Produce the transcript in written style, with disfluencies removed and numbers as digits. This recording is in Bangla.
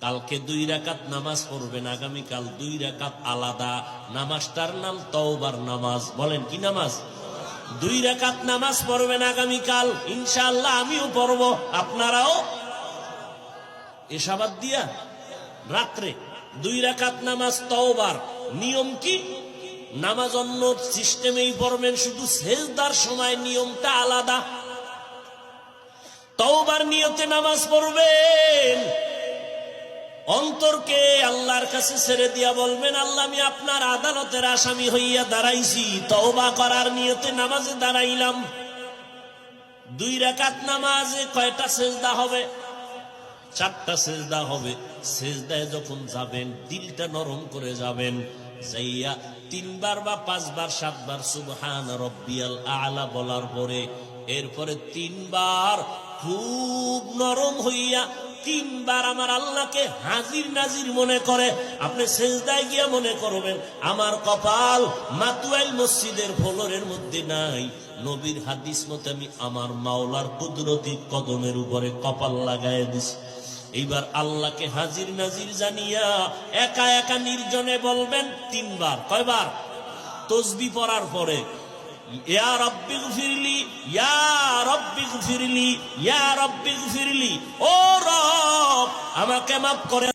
কালকে 2 রাকাত নামাজ পড়বেন, আগামীকাল 2 রাকাত আলাদা। নামাজটার নাম তওবার নামাজ। বলেন কি নামাজ? 2 রাকাত নামাজ পড়বেন আগামীকাল, ইনশাআল্লাহ আমিও পড়ব, আপনারাও। এশাবাদ দিয়া রাত্রে 2 রাকাত নামাজ তওবার। নিয়ম কি? নামাজ অন্য সিস্টেমেই পড়বেন, শুধু সেজদার সময় নিয়মটা আলাদা। তওবার নিয়তে নামাজ পড়বেন, অন্তরকে আল্লাহর কাছে ছেড়ে দিয়া বলবেন, আল্লাহ আমি আপনার আদালতের আসামি হইয়া দাঁড়াইছি, তওবা করার নিয়তে নামাজে দাঁড়াইলাম। 2 রাকাত নামাজে কয়টা সেজদা হবে? 4টা সেজদা হবে। সেজদায় যখন যাবেন দিলটা নরম করে যাবেন, যাইয়া 3 বার বা 5 বার 7 বার সুবহান রব্বিয়াল আ'লা বলার পরে এরপরে 3 বার খুব নরম হইয়া 3 বার আমার আল্লাহকে হাজির নাজির মনে করে আপনি সেজদায় গিয়া মনে করবেন, আমার কপাল মাতুয়াইল মসজিদের ফ্লোরের মধ্যে নাই, নবীর হাদিস মতে আমি আমার মাওলার কুদরতি কদমের উপরে কপাল লাগায় দিছি। এইবার আল্লাহকে হাজির নাজির জানিয়া একা একা নির্জনে বলবেন 3 বার। কয়বার? তাসবিহ পড়ার পরে ইয়া রাব্বি গফিরলি, ইয়া রাব্বি গফিরলি, ইয়া রাব্বি গফিরলি, ও রব আমাকে মাফ করে